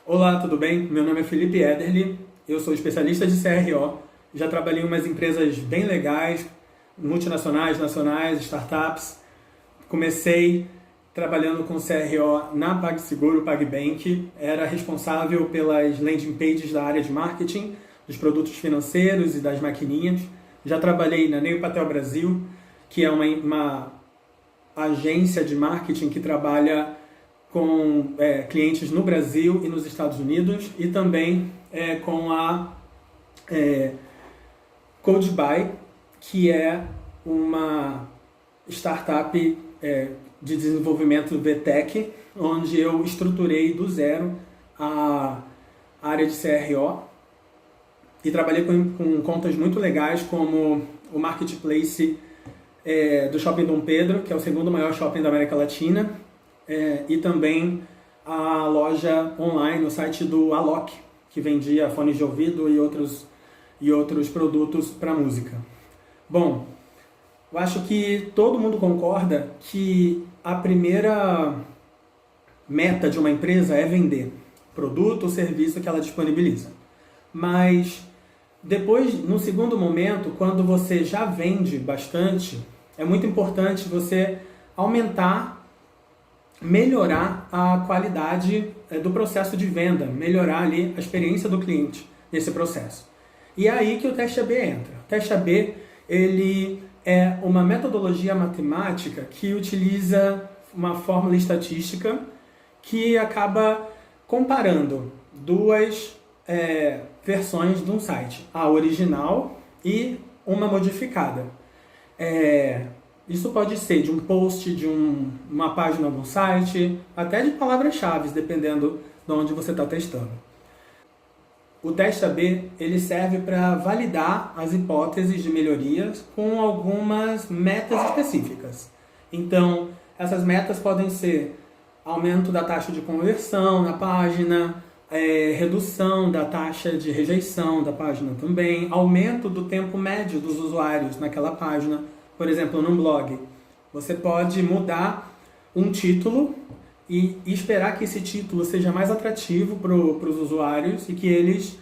Olá, tudo bem? Meu nome é Felipe Ederle, eu sou especialista de CRO, já trabalhei em umas empresas bem legais, multinacionais, nacionais, startups. Comecei trabalhando com CRO na PagSeguro, PagBank, era responsável pelas landing pages da área de marketing, dos produtos financeiros e das maquininhas. Já trabalhei na Neil Patel Brasil, que é uma agência de marketing que trabalha com clientes no Brasil e nos Estados Unidos, e também com a CodeBuy, que é uma startup de desenvolvimento VTech, onde eu estruturei do zero a área de CRO e trabalhei com contas muito legais, como o Marketplace do Shopping Dom Pedro, que é o segundo maior shopping da América Latina, e também a loja online, o site do Alok, que vendia fones de ouvido e outros produtos para música. Bom, eu acho que todo mundo concorda que a primeira meta de uma empresa é vender produto ou serviço que ela disponibiliza. Mas depois, no segundo momento, quando você já vende bastante, é muito importante você melhorar a qualidade do processo de venda, melhorar ali a experiência do cliente nesse processo. E é aí que o teste AB entra. O teste AB, ele é uma metodologia matemática que utiliza uma fórmula estatística que acaba comparando duas versões de um site, a original e uma modificada. Isso pode ser de um post, de uma página de um site, até de palavras-chave, dependendo de onde você está testando. O teste AB ele serve para validar as hipóteses de melhorias com algumas metas específicas. Então, essas metas podem ser aumento da taxa de conversão na página, redução da taxa de rejeição da página também, aumento do tempo médio dos usuários naquela página. Por exemplo, num blog, você pode mudar um título e esperar que esse título seja mais atrativo para os usuários e que eles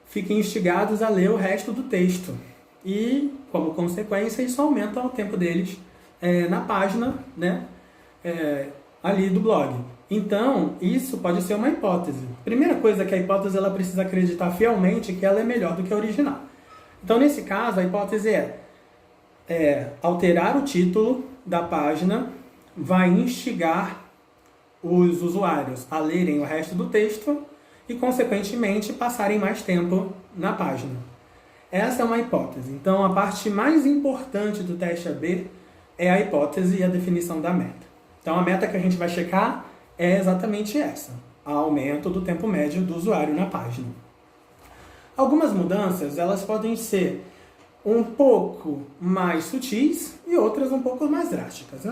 fiquem instigados a ler o resto do texto. E, como consequência, isso aumenta o tempo deles na página, né, ali do blog. Então, isso pode ser uma hipótese. Primeira coisa que a hipótese ela precisa acreditar fielmente que ela é melhor do que a original. Então, nesse caso, a hipótese alterar o título da página vai instigar os usuários a lerem o resto do texto e, consequentemente, passarem mais tempo na página. Essa é uma hipótese. Então, a parte mais importante do teste AB é a hipótese e a definição da meta. Então, a meta que a gente vai checar é exatamente essa: o aumento do tempo médio do usuário na página. Algumas mudanças elas podem ser um pouco mais sutis e outras um pouco mais drásticas.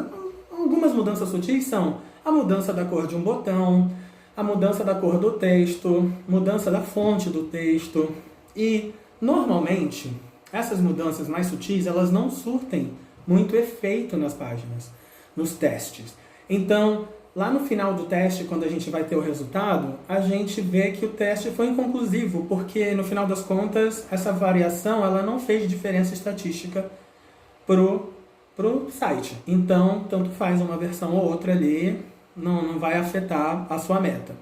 Algumas mudanças sutis são a mudança da cor de um botão, a mudança da cor do texto, mudança da fonte do texto. E, normalmente, essas mudanças mais sutis, elas não surtem muito efeito nas páginas, nos testes. Então, lá no final do teste, quando a gente vai ter o resultado, a gente vê que o teste foi inconclusivo, porque no final das contas, essa variação ela não fez diferença estatística pro site. Então, tanto faz uma versão ou outra ali, não vai afetar a sua meta.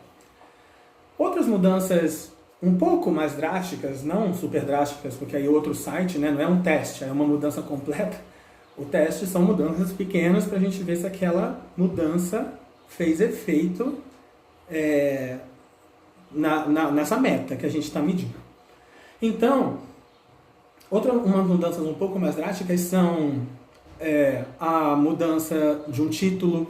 Outras mudanças um pouco mais drásticas, não super drásticas, porque aí outro site, né, não é um teste, é uma mudança completa. O teste são mudanças pequenas para a gente ver se aquela mudança fez efeito nessa meta que a gente está medindo. Então, umas mudanças um pouco mais drásticas são a mudança de um título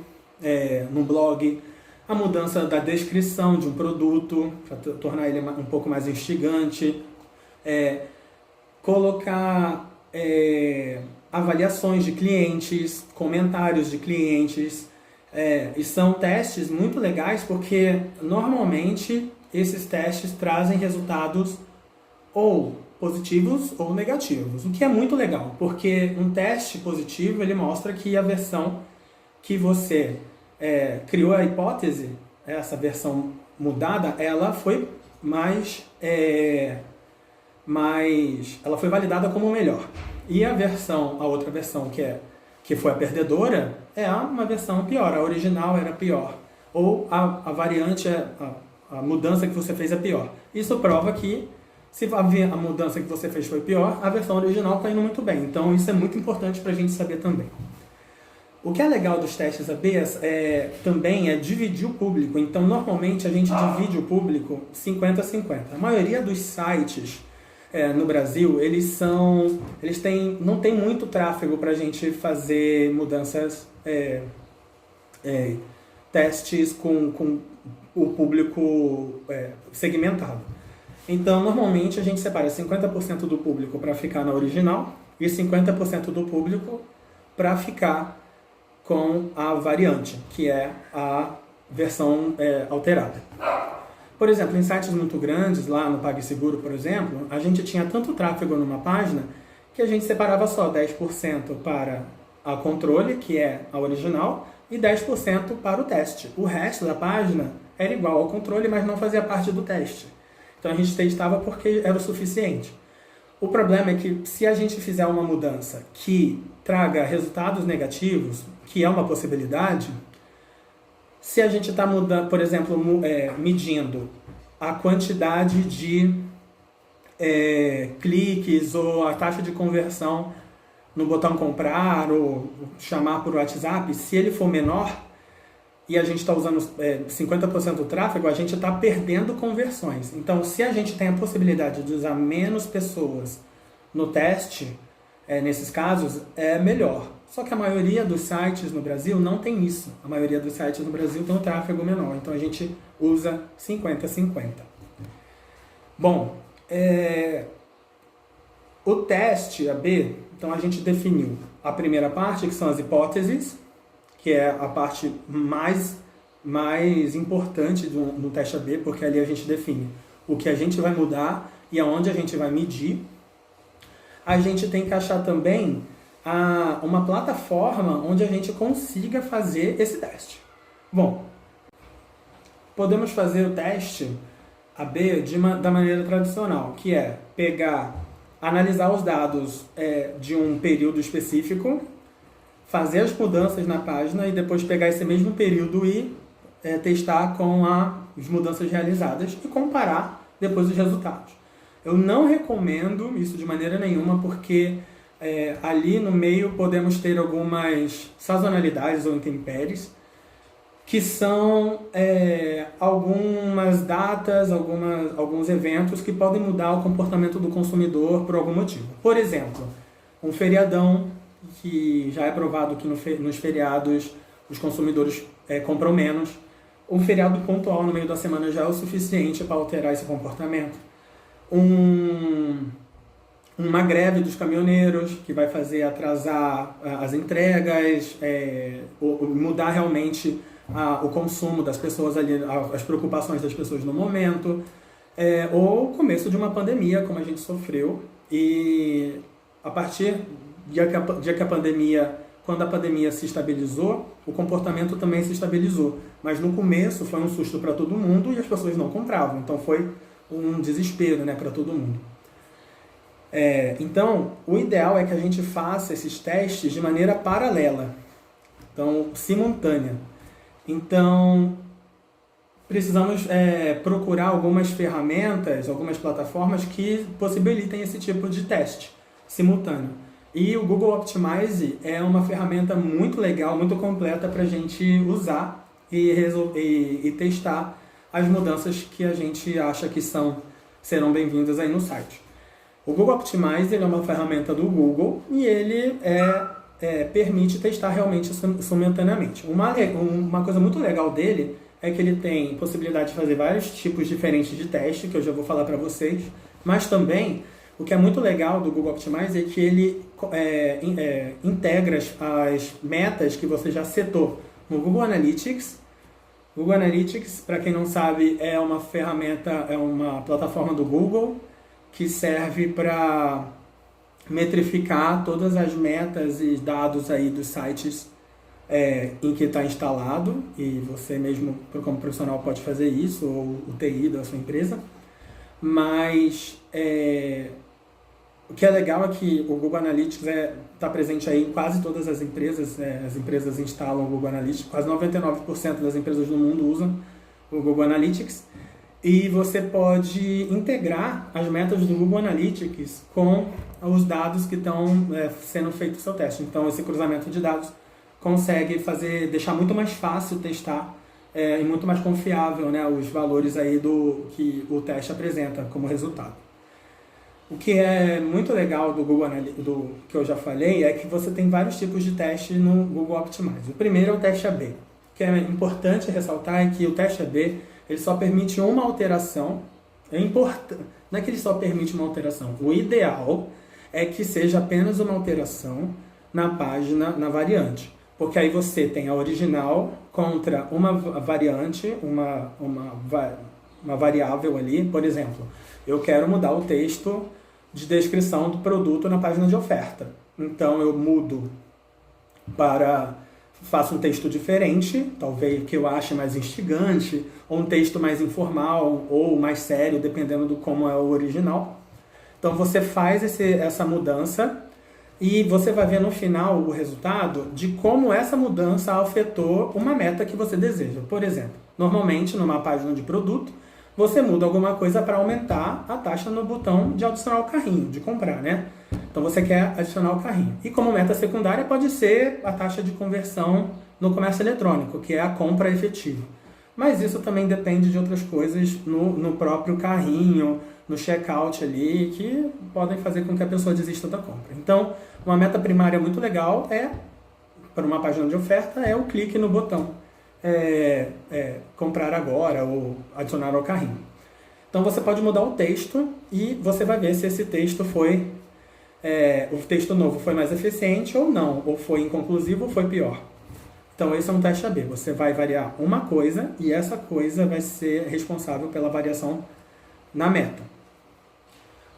no blog, a mudança da descrição de um produto, para tornar ele um pouco mais instigante, colocar avaliações de clientes, comentários de clientes. E são testes muito legais porque normalmente esses testes trazem resultados ou positivos ou negativos, o que é muito legal, porque um teste positivo ele mostra que a versão que você criou a hipótese essa versão mudada, ela foi ela foi validada como melhor. E a outra versão que foi a perdedora, é uma versão pior. A original era pior. Ou a variante, a mudança que você fez é pior. Isso prova que, se a mudança que você fez foi pior, a versão original está indo muito bem. Então, isso é muito importante para a gente saber também. O que é legal dos testes AB também é dividir o público. Então, normalmente, a gente divide o público 50-50. A maioria dos sites no Brasil, não tem muito tráfego para a gente fazer mudanças, testes com o público segmentado. Então, normalmente, a gente separa 50% do público para ficar na original e 50% do público para ficar com a variante, que é a versão alterada. Por exemplo, em sites muito grandes, lá no PagSeguro, por exemplo, a gente tinha tanto tráfego numa página que a gente separava só 10% para a controle, que é a original, e 10% para o teste. O resto da página era igual ao controle, mas não fazia parte do teste. Então a gente testava porque era o suficiente. O problema é que se a gente fizer uma mudança que traga resultados negativos, que é uma possibilidade, se a gente está mudando, por exemplo, medindo a quantidade de cliques ou a taxa de conversão no botão comprar ou chamar por WhatsApp, se ele for menor e a gente está usando 50% do tráfego, a gente está perdendo conversões. Então, se a gente tem a possibilidade de usar menos pessoas no teste, nesses casos, é melhor. Só que a maioria dos sites no Brasil não tem isso. A maioria dos sites no Brasil tem um tráfego menor. Então, a gente usa 50-50. Bom, o teste AB, então a gente definiu a primeira parte, que são as hipóteses, que é a parte mais importante no teste AB, porque ali a gente define o que a gente vai mudar e aonde a gente vai medir. A gente tem que achar também uma plataforma onde a gente consiga fazer esse teste. Bom, podemos fazer o teste AB da maneira tradicional, que é analisar os dados de um período específico, fazer as mudanças na página e depois pegar esse mesmo período e testar com as mudanças realizadas e comparar depois os resultados. Eu não recomendo isso de maneira nenhuma, porque ali no meio podemos ter algumas sazonalidades ou intempéries, que são algumas datas, alguns eventos que podem mudar o comportamento do consumidor por algum motivo. Por exemplo, um feriadão, que já é provado que nos feriados os consumidores compram menos. Um feriado pontual no meio da semana já é o suficiente para alterar esse comportamento. Uma greve dos caminhoneiros, que vai fazer atrasar as entregas, mudar realmente o consumo das pessoas ali, as preocupações das pessoas no momento, ou o começo de uma pandemia, como a gente sofreu, e a partir quando a pandemia se estabilizou, o comportamento também se estabilizou. Mas no começo foi um susto para todo mundo e as pessoas não compravam, então foi um desespero, para todo mundo. Então, o ideal é que a gente faça esses testes de maneira paralela, então simultânea. Então, precisamos procurar algumas ferramentas, algumas plataformas que possibilitem esse tipo de teste simultâneo. E o Google Optimize é uma ferramenta muito legal, muito completa para a gente usar e testar as mudanças que a gente acha que serão bem-vindas aí no site. O Google Optimize é uma ferramenta do Google e ele permite testar realmente simultaneamente. Uma coisa muito legal dele é que ele tem possibilidade de fazer vários tipos diferentes de teste, que eu já vou falar para vocês, mas também o que é muito legal do Google Optimize é que ele integra as metas que você já setou no Google Analytics. Google Analytics, para quem não sabe, é uma ferramenta, é uma plataforma do Google que serve para metrificar todas as metas e dados aí dos sites em que está instalado, e você mesmo, como profissional, pode fazer isso, ou o TI da sua empresa. Mas o que é legal é que o Google Analytics está presente aí em quase todas as empresas instalam o Google Analytics, quase 99% das empresas do mundo usam o Google Analytics, e você pode integrar as metas do Google Analytics com os dados que estão sendo feito o seu teste. Então, esse cruzamento de dados consegue deixar muito mais fácil testar e muito mais confiável, né, os valores aí que o teste apresenta como resultado. O que é muito legal do Google Analytics, que eu já falei, é que você tem vários tipos de teste no Google Optimize. O primeiro é o teste AB. O que é importante ressaltar é que o teste AB ele só permite uma alteração. Não é que ele só permite uma alteração. O ideal é que seja apenas uma alteração na página, na variante. Porque aí você tem a original contra uma variante, uma variável ali. Por exemplo, eu quero mudar o texto de descrição do produto na página de oferta. Então eu faço um texto diferente, talvez que eu ache mais instigante, ou um texto mais informal, ou mais sério, dependendo do como é o original. Então você faz essa mudança e você vai ver no final o resultado de como essa mudança afetou uma meta que você deseja. Por exemplo, normalmente numa página de produto, você muda alguma coisa para aumentar a taxa no botão de adicionar o carrinho, de comprar, né? Então você quer adicionar o carrinho. E como meta secundária pode ser a taxa de conversão no comércio eletrônico, que é a compra efetiva. Mas isso também depende de outras coisas no próprio carrinho, no checkout ali, que podem fazer com que a pessoa desista da compra. Então, uma meta primária muito legal para uma página de oferta, é o clique no botão comprar agora ou adicionar ao carrinho. Então você pode mudar o texto e você vai ver se esse texto o texto novo foi mais eficiente ou não, ou foi inconclusivo ou foi pior. Então esse é um teste AB. Você vai variar uma coisa e essa coisa vai ser responsável pela variação na meta.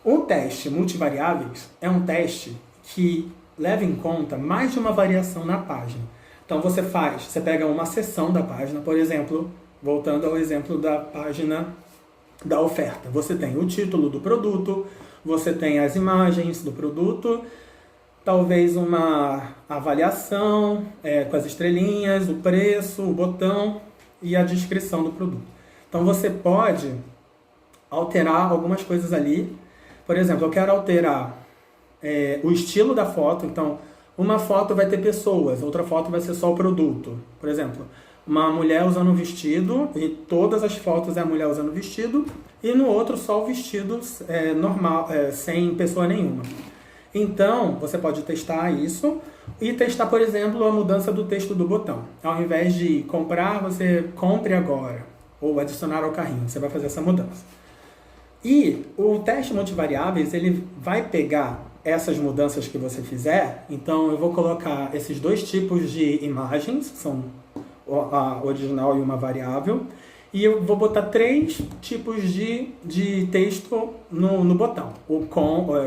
O teste multivariáveis é um teste que leva em conta mais de uma variação na página. Então você pega uma seção da página, por exemplo, voltando ao exemplo da página da oferta. Você tem o título do produto, você tem as imagens do produto, talvez uma avaliação com as estrelinhas, o preço, o botão e a descrição do produto. Então você pode alterar algumas coisas ali. Por exemplo, eu quero alterar o estilo da foto, então uma foto vai ter pessoas, outra foto vai ser só o produto. Por exemplo, uma mulher usando um vestido, e todas as fotos é a mulher usando o vestido, e no outro só o vestido normal, sem pessoa nenhuma. Então, você pode testar isso e testar, por exemplo, a mudança do texto do botão. Ao invés de comprar, você compre agora, ou adicionar ao carrinho, você vai fazer essa mudança. E o teste multivariáveis, ele vai pegar essas mudanças que você fizer. Então eu vou colocar esses dois tipos de imagens, são a original e uma variável, e eu vou botar 3 tipos de texto no botão. O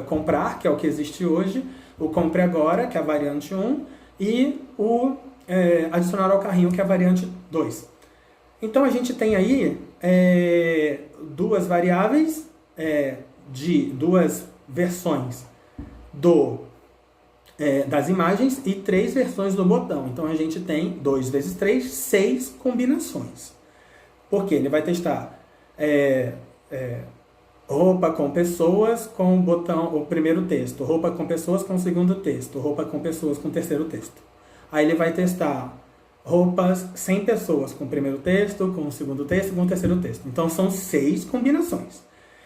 comprar, que é o que existe hoje, o compre agora, que é a variante 1, e o adicionar ao carrinho, que é a variante 2. Então a gente tem aí duas variáveis de duas versões das imagens e 3 versões do botão. Então a gente tem 2 vezes 3, 6 combinações. Porque ele vai testar roupa com pessoas com o botão, o primeiro texto, roupa com pessoas com o segundo texto, roupa com pessoas com o terceiro texto. Aí ele vai testar roupas sem pessoas com o primeiro texto, com o segundo texto e com o terceiro texto. Então são 6 combinações.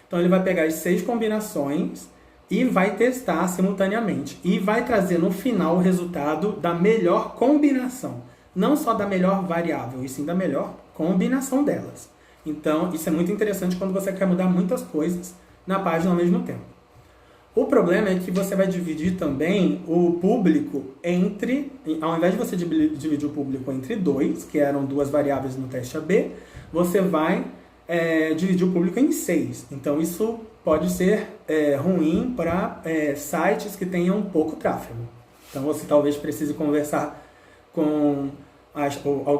Então ele vai pegar as 6 combinações e vai testar simultaneamente. E vai trazer no final o resultado da melhor combinação. Não só da melhor variável, e sim da melhor combinação delas. Então, isso é muito interessante quando você quer mudar muitas coisas na página ao mesmo tempo. O problema é que você vai dividir também o público ao invés de você dividir o público entre 2, que eram 2 variáveis no teste AB, você vai dividir o público em 6. Então, isso pode ser ruim para sites que tenham pouco tráfego. Então, você talvez precise conversar com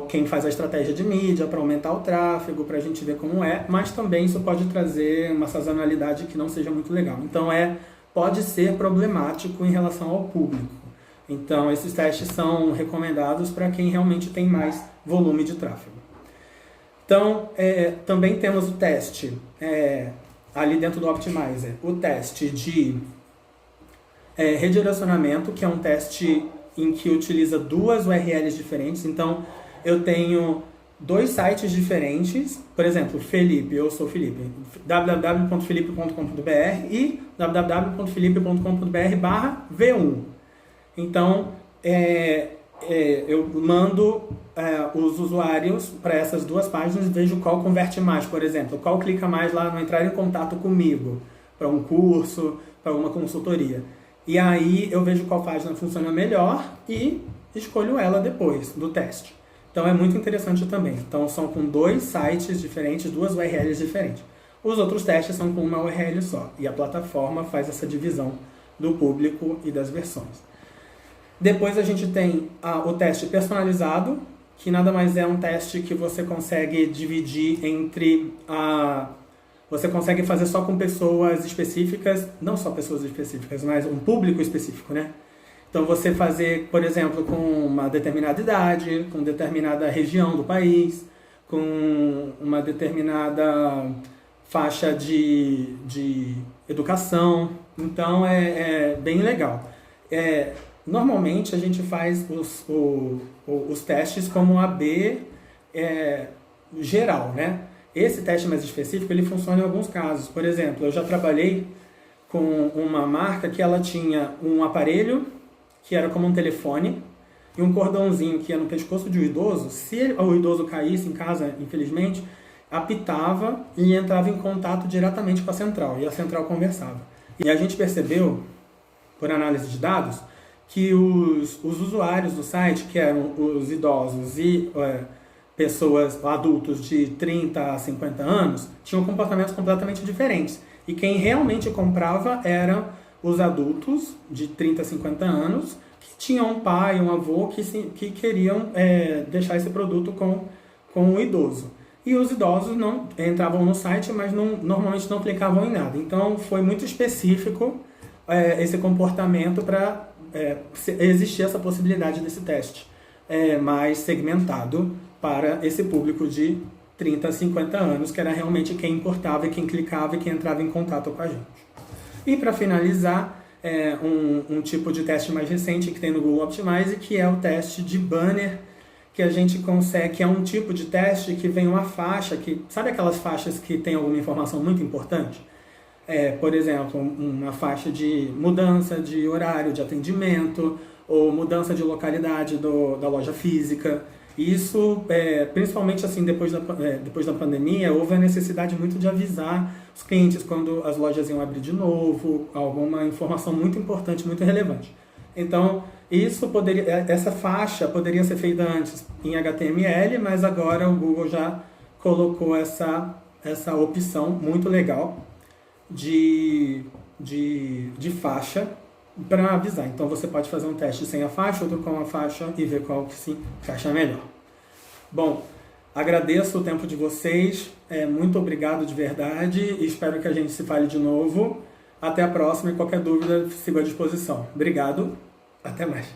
quem faz a estratégia de mídia para aumentar o tráfego, para a gente ver como é, mas também isso pode trazer uma sazonalidade que não seja muito legal. Então pode ser problemático em relação ao público. Então esses testes são recomendados para quem realmente tem mais volume de tráfego. Então também temos o teste ali dentro do Optmyzer, o teste de redirecionamento, que é um teste em que utiliza duas URLs diferentes. Então, eu tenho dois sites diferentes, por exemplo, Felipe, eu sou Felipe, www.felipe.com.br e www.felipe.com.br/v1. Então, eu mando os usuários para essas duas páginas e vejo qual converte mais, por exemplo, qual clica mais lá no entrar em contato comigo, para um curso, para uma consultoria. E aí eu vejo qual página funciona melhor e escolho ela depois do teste. Então é muito interessante também. Então são com dois sites diferentes, duas URLs diferentes. Os outros testes são com uma URL só. E a plataforma faz essa divisão do público e das versões. Depois a gente tem o teste personalizado, que nada mais é um teste que você consegue dividir entre Você consegue fazer só com pessoas específicas, não só pessoas específicas, mas um público específico, né? Então você fazer, por exemplo, com uma determinada idade, com determinada região do país, com uma determinada faixa de educação. Então é bem legal. Normalmente a gente faz os testes como AB geral, né? Esse teste mais específico, ele funciona em alguns casos. Por exemplo, eu já trabalhei com uma marca que ela tinha um aparelho que era como um telefone e um cordãozinho que ia no pescoço de um idoso. Se o idoso caísse em casa, infelizmente, apitava e entrava em contato diretamente com a central, e a central conversava. E a gente percebeu, por análise de dados, que os usuários do site, que eram os idosos e pessoas, adultos de 30 a 50 anos, tinham comportamentos completamente diferentes. E quem realmente comprava eram os adultos de 30 a 50 anos, que tinham um pai, um avô, que queriam deixar esse produto com o idoso. E os idosos não entravam no site, mas normalmente não clicavam em nada. Então foi muito específico esse comportamento para existir essa possibilidade desse teste mais segmentado para esse público de 30 a 50 anos, que era realmente quem importava e quem clicava e quem entrava em contato com a gente. E para finalizar, um tipo de teste mais recente que tem no Google Optimize, que é o teste de banner, que a gente consegue, que é um tipo de teste que vem uma faixa, sabe aquelas faixas que tem alguma informação muito importante? Por exemplo, uma faixa de mudança de horário de atendimento, ou mudança de localidade da loja física. Isso, principalmente assim, depois da pandemia, houve a necessidade muito de avisar os clientes quando as lojas iam abrir de novo, alguma informação muito importante, muito relevante. Então, essa faixa poderia ser feita antes em HTML, mas agora o Google já colocou essa opção muito legal de faixa para avisar. Então você pode fazer um teste sem a faixa, outro com a faixa e ver qual que se encaixa melhor. Bom, agradeço o tempo de vocês, muito obrigado de verdade e espero que a gente se fale de novo. Até a próxima e qualquer dúvida, sigo à disposição. Obrigado, até mais.